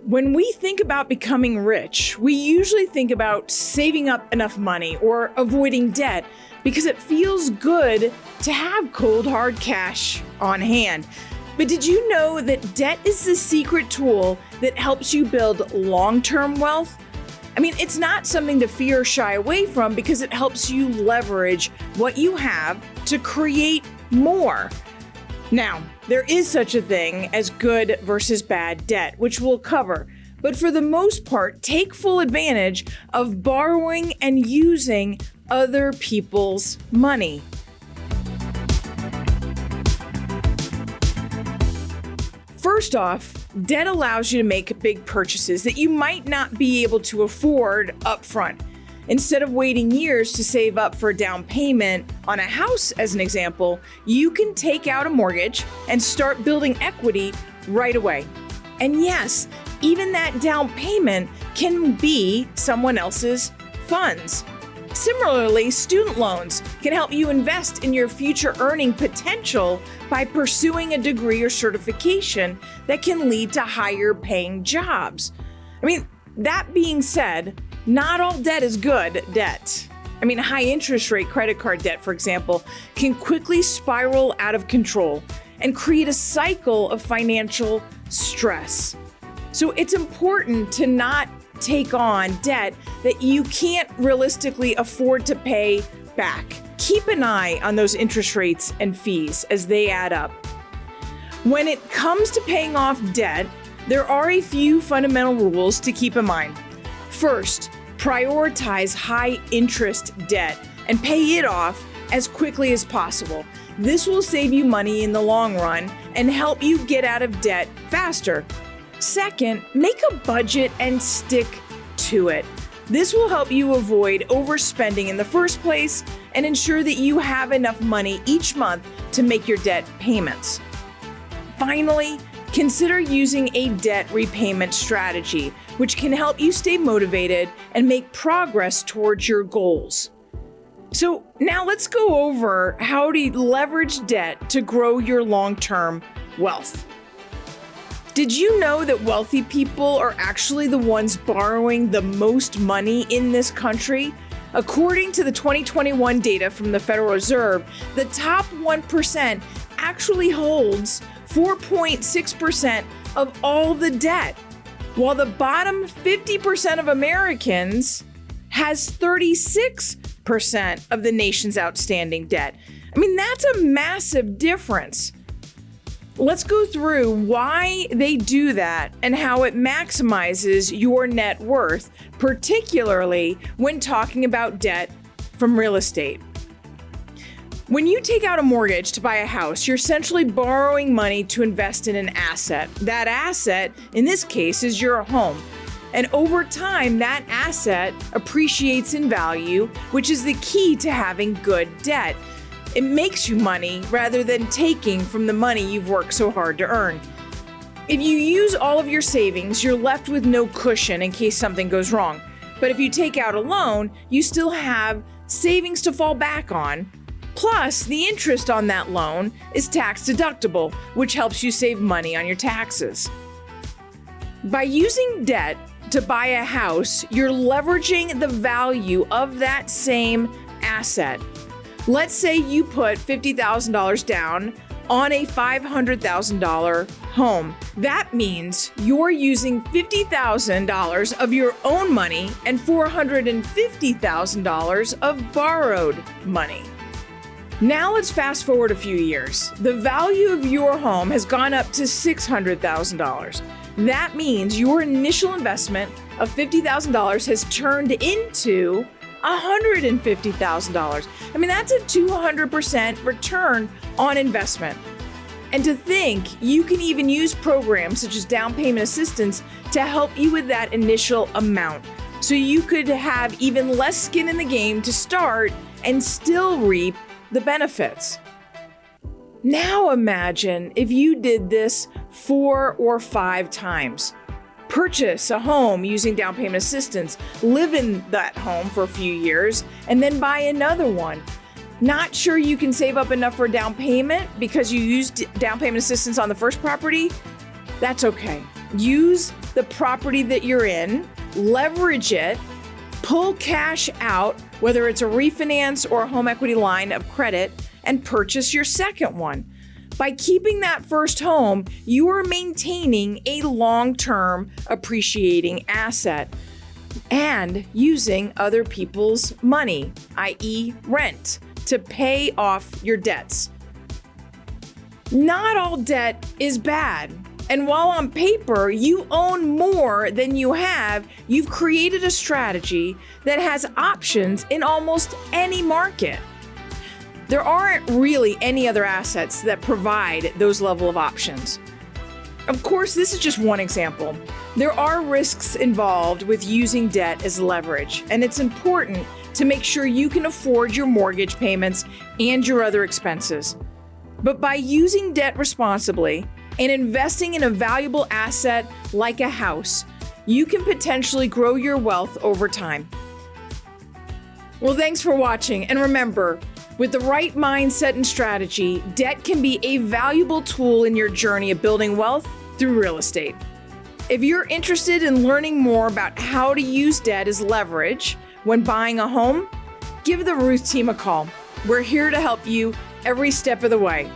When we think about becoming rich, we usually think about saving up enough money or avoiding debt because it feels good to have cold, hard cash on hand. But did you know that debt is the secret tool that helps you build long-term wealth? I mean, it's not something to fear or shy away from because it helps you leverage what you have to create more. Now, there is such a thing as good versus bad debt, which we'll cover. But for the most part, take full advantage of borrowing and using other people's money. First off, debt allows you to make big purchases that you might not be able to afford upfront. Instead of waiting years to save up for a down payment on a house, as an example, you can take out a mortgage and start building equity right away. And yes, even that down payment can be someone else's funds. Similarly, student loans can help you invest in your future earning potential by pursuing a degree or certification that can lead to higher paying jobs. I mean, that being said, not all debt is good debt. I mean, high interest rate credit card debt, for example, can quickly spiral out of control and create a cycle of financial stress. So it's important to not take on debt that you can't realistically afford to pay back. Keep an eye on those interest rates and fees as they add up. When it comes to paying off debt, there are a few fundamental rules to keep in mind. First, prioritize high interest debt and pay it off as quickly as possible. This will save you money in the long run and help you get out of debt faster. Second, make a budget and stick to it. This will help you avoid overspending in the first place and ensure that you have enough money each month to make your debt payments. Finally, consider using a debt repayment strategy, which can help you stay motivated and make progress towards your goals. So now let's go over how to leverage debt to grow your long-term wealth. Did you know that wealthy people are actually the ones borrowing the most money in this country? According to the 2021 data from the Federal Reserve, the top 1% actually holds 4.6% of all the debt, while the bottom 50% of Americans has 36% of the nation's outstanding debt. I mean, that's a massive difference. Let's go through why they do that and how it maximizes your net worth, particularly when talking about debt from real estate. When you take out a mortgage to buy a house, you're essentially borrowing money to invest in an asset. That asset, in this case, is your home. And over time, that asset appreciates in value, which is the key to having good debt. It makes you money rather than taking from the money you've worked so hard to earn. If you use all of your savings, you're left with no cushion in case something goes wrong. But if you take out a loan, you still have savings to fall back on. Plus, the interest on that loan is tax deductible, which helps you save money on your taxes. By using debt to buy a house, you're leveraging the value of that same asset. Let's say you put $50,000 down on a $500,000 home. That means you're using $50,000 of your own money and $450,000 of borrowed money. Now let's fast forward a few years. The value of your home has gone up to $600,000. That means your initial investment of $50,000 has turned into $150,000. I mean, that's a 200% return on investment. And to think you can even use programs such as down payment assistance to help you with that initial amount. So you could have even less skin in the game to start and still reap the benefits. Now imagine if you did this 4 or 5 times. Purchase a home using down payment assistance, live in that home for a few years, and then buy another one. Not sure you can save up enough for a down payment because you used down payment assistance on the first property? That's okay. Use the property that you're in, leverage it, pull cash out, whether it's a refinance or a home equity line of credit, and purchase your second one. By keeping that first home, you are maintaining a long-term appreciating asset and using other people's money, i.e. rent, to pay off your debts. Not all debt is bad. And while on paper you own more than you have, you've created a strategy that has options in almost any market. There aren't really any other assets that provide those level of options. Of course, this is just one example. There are risks involved with using debt as leverage, and it's important to make sure you can afford your mortgage payments and your other expenses. But by using debt responsibly and investing in a valuable asset like a house, you can potentially grow your wealth over time. Well, thanks for watching, and remember, with the right mindset and strategy, debt can be a valuable tool in your journey of building wealth through real estate. If you're interested in learning more about how to use debt as leverage when buying a home, give the Rueth team a call. We're here to help you every step of the way.